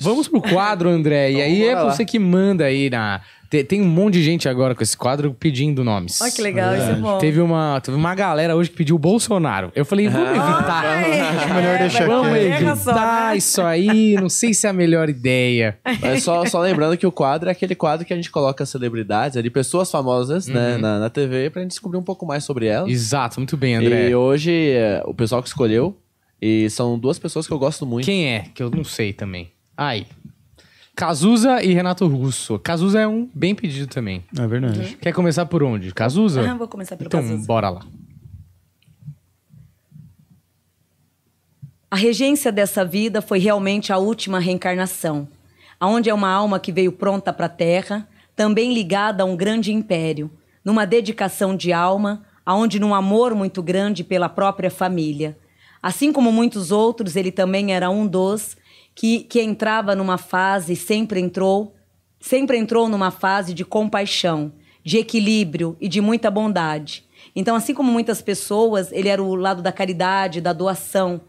Vamos pro quadro, André. E aí é você que manda aí na... Tem um monte de gente agora com esse quadro pedindo nomes. Olha que legal, isso é bom. Teve uma galera hoje que pediu o Bolsonaro. Eu falei, vamos evitar. Acho melhor deixar Vamos quieto. evitar isso aí. Não sei se é a melhor ideia. Mas só lembrando que o quadro é aquele quadro que a gente coloca celebridades, ali, pessoas famosas, né, na TV, pra gente descobrir um pouco mais sobre elas. Exato, muito bem, André. E hoje, o pessoal que escolheu, e são duas pessoas que eu gosto muito. Quem é? Que eu não sei também. Aí. Cazuza e Renato Russo. Cazuza é um bem pedido também. É verdade. Quer começar por onde? Cazuza? Vou começar pelo então, Cazuza. bora lá. A regência dessa vida foi realmente a última reencarnação, aonde é uma alma que veio pronta para a Terra, também ligada a um grande império, numa dedicação de alma, aonde num amor muito grande pela própria família. Assim como muitos outros, ele também era um dos que entrava numa fase, sempre entrou numa fase de compaixão, de equilíbrio e de muita bondade. Então, assim como muitas pessoas, ele era o lado da caridade, da doação,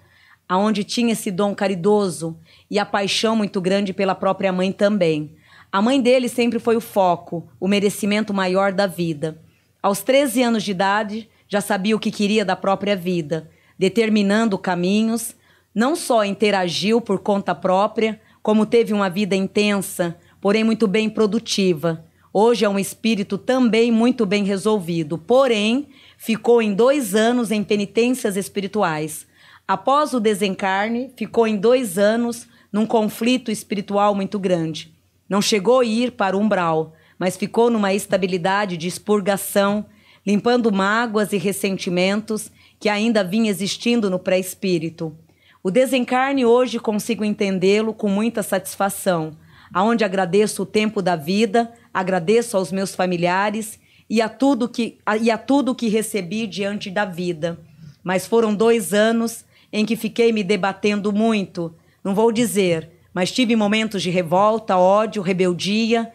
aonde tinha esse dom caridoso e a paixão muito grande pela própria mãe também. A mãe dele sempre foi o foco, o merecimento maior da vida. Aos 13 anos de idade, já sabia o que queria da própria vida, determinando caminhos. Não só interagiu por conta própria, como teve uma vida intensa, porém muito bem produtiva. Hoje é um espírito também muito bem resolvido, porém ficou em 2 anos em penitências espirituais. Após o desencarne, ficou em 2 anos num conflito espiritual muito grande. Não chegou a ir para o umbral, mas ficou numa estabilidade de expurgação, limpando mágoas e ressentimentos que ainda vinham existindo no pré-espírito. O desencarne hoje consigo entendê-lo com muita satisfação, aonde agradeço o tempo da vida, agradeço aos meus familiares e a tudo que recebi diante da vida. Mas foram 2 anos em que fiquei me debatendo muito, não vou dizer, mas tive momentos de revolta, ódio, rebeldia,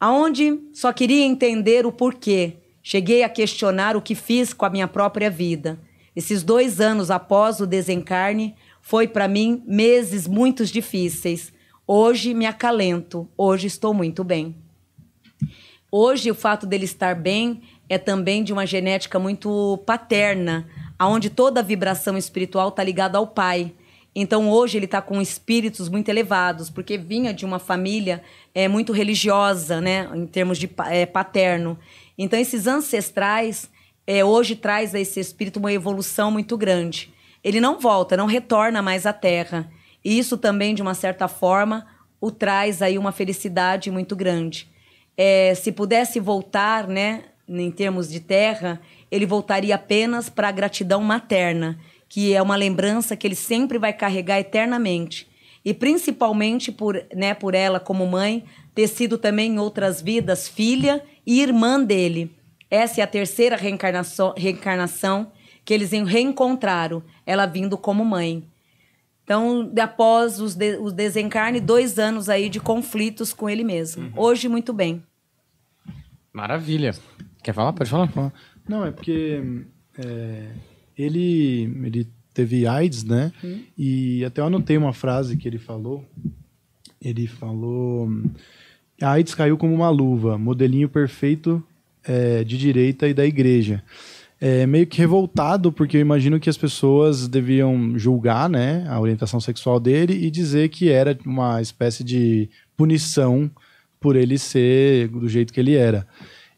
aonde só queria entender o porquê. Cheguei a questionar o que fiz com a minha própria vida. Esses 2 anos após o desencarne, foi para mim meses muito difíceis. Hoje me acalento, hoje estou muito bem. Hoje o fato dele estar bem é também de uma genética muito paterna, onde toda a vibração espiritual está ligada ao pai. Então hoje ele está com espíritos muito elevados, porque vinha de uma família muito religiosa, né, em termos de paterno. Então esses ancestrais hoje traz a esse espírito uma evolução muito grande. Ele não volta, não retorna mais à Terra. E isso também, de uma certa forma, o traz aí uma felicidade muito grande. Se pudesse voltar, né, em termos de Terra, ele voltaria apenas para a gratidão materna, que é uma lembrança que ele sempre vai carregar eternamente. E principalmente por ela, como mãe, ter sido também em outras vidas filha e irmã dele. Essa é a 3ª reencarnação que eles reencontraram, ela vindo como mãe. Então, após o desencarne, 2 anos aí de conflitos com ele mesmo. Hoje, muito bem. Maravilha. Quer falar? Pode falar. Não, é porque ele teve AIDS, né? E até eu anotei uma frase que ele falou. Ele falou: a AIDS caiu como uma luva, modelinho perfeito de direita e da igreja. Meio que revoltado, porque eu imagino que as pessoas deviam julgar, né, a orientação sexual dele e dizer que era uma espécie de punição por ele ser do jeito que ele era.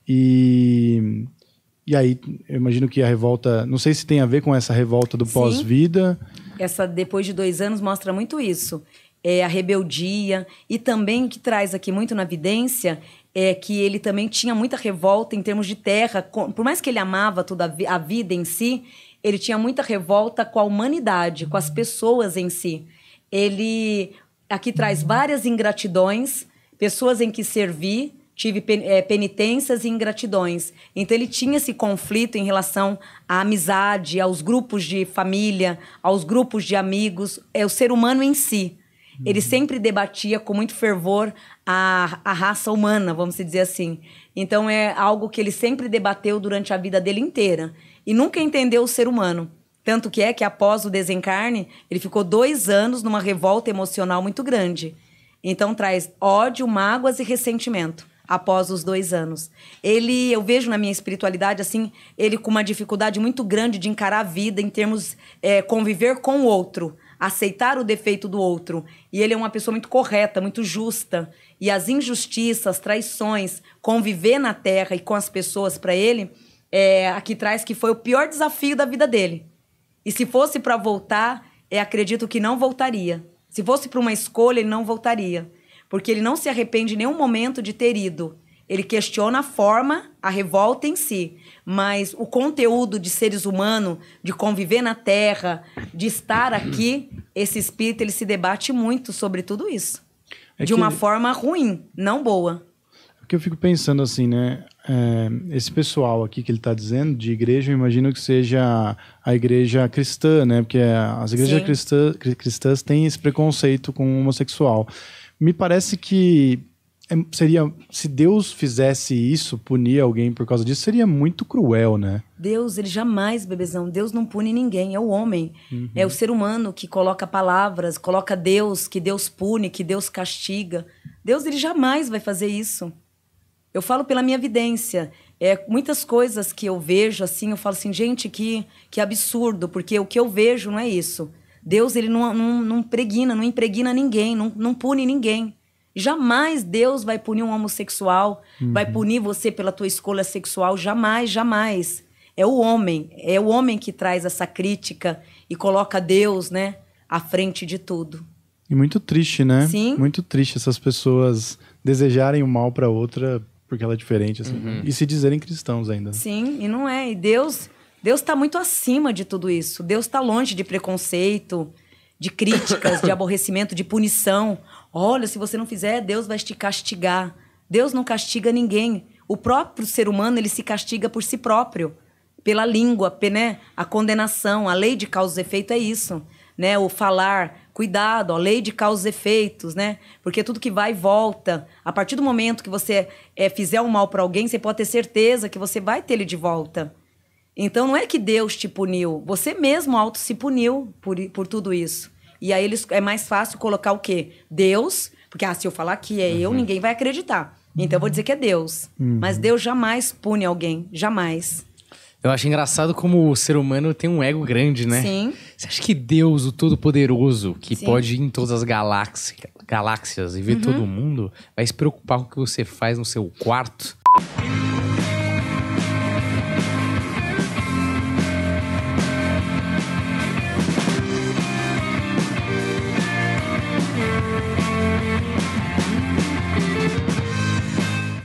E aí, eu imagino que a revolta... Não sei se tem a ver com essa revolta do pós-vida. Essa, depois de 2 anos, mostra muito isso. A rebeldia. E também o que traz aqui muito na evidência é que ele também tinha muita revolta em termos de terra. Por mais que ele amava toda a vida em si, ele tinha muita revolta com a humanidade, com as pessoas em si. Ele aqui traz várias ingratidões, pessoas em que servi, tive penitências e ingratidões. Então ele tinha esse conflito em relação à amizade, aos grupos de família, aos grupos de amigos, o ser humano em si. Ele sempre debatia com muito fervor a raça humana, vamos dizer assim. Então é algo que ele sempre debateu durante a vida dele inteira. E nunca entendeu o ser humano. Tanto que após o desencarne, ele ficou 2 anos numa revolta emocional muito grande. Então traz ódio, mágoas e ressentimento após os 2 anos. Eu vejo na minha espiritualidade, assim, ele com uma dificuldade muito grande de encarar a vida em termos conviver com o outro, aceitar o defeito do outro. E ele é uma pessoa muito correta, muito justa. E as injustiças, traições, conviver na Terra e com as pessoas para ele, aqui traz que foi o pior desafio da vida dele. E se fosse para voltar, acredito que não voltaria. Se fosse para uma escolha, ele não voltaria. Porque ele não se arrepende em nenhum momento de ter ido. Ele questiona a forma, a revolta em si. Mas o conteúdo de seres humanos, de conviver na Terra, de estar aqui, esse espírito ele se debate muito sobre tudo isso. De uma forma ruim, não boa. O que eu fico pensando assim, né? Esse pessoal aqui que ele está dizendo, de igreja, eu imagino que seja a igreja cristã, né? Porque as igrejas cristãs têm esse preconceito com o homossexual. Me parece que seria, se Deus fizesse isso, punir alguém por causa disso, seria muito cruel, né? Deus, ele jamais, bebezão, Deus não pune ninguém, é o homem. É o ser humano que coloca palavras, coloca Deus, que Deus pune, que Deus castiga. Deus, ele jamais vai fazer isso. Eu falo pela minha vidência. Muitas coisas que eu vejo, assim, eu falo assim, gente, que absurdo, porque o que eu vejo não é isso. Deus, ele não impregna ninguém, não pune ninguém. Jamais Deus vai punir um homossexual, vai punir você pela tua escolha sexual, jamais, jamais. É o homem que traz essa crítica e coloca Deus, né, à frente de tudo. E muito triste, né? Sim. Muito triste essas pessoas desejarem o mal para outra porque ela é diferente, assim. E se dizerem cristãos ainda. Sim, e não é. E Deus está muito acima de tudo isso. Deus está longe de preconceito, de críticas, de aborrecimento, de punição. Olha, se você não fizer, Deus vai te castigar. Deus não castiga ninguém. O próprio ser humano, ele se castiga por si próprio. Pela língua, né? A condenação, a lei de causa e efeito é isso. Né? O falar, cuidado, a lei de causa e efeitos, né? Porque tudo que vai e volta. A partir do momento que você fizer um mal para alguém, você pode ter certeza que você vai ter ele de volta. Então, não é que Deus te puniu. Você mesmo auto se puniu por tudo isso. E aí é mais fácil colocar o quê? Deus, porque se eu falar que é eu, ninguém vai acreditar. Então, eu vou dizer que é Deus. Mas Deus jamais pune alguém. Jamais. Eu acho engraçado como o ser humano tem um ego grande, né? Sim. Você acha que Deus, o Todo-Poderoso, que pode ir em todas as galáxias e ver todo mundo, vai se preocupar com o que você faz no seu quarto?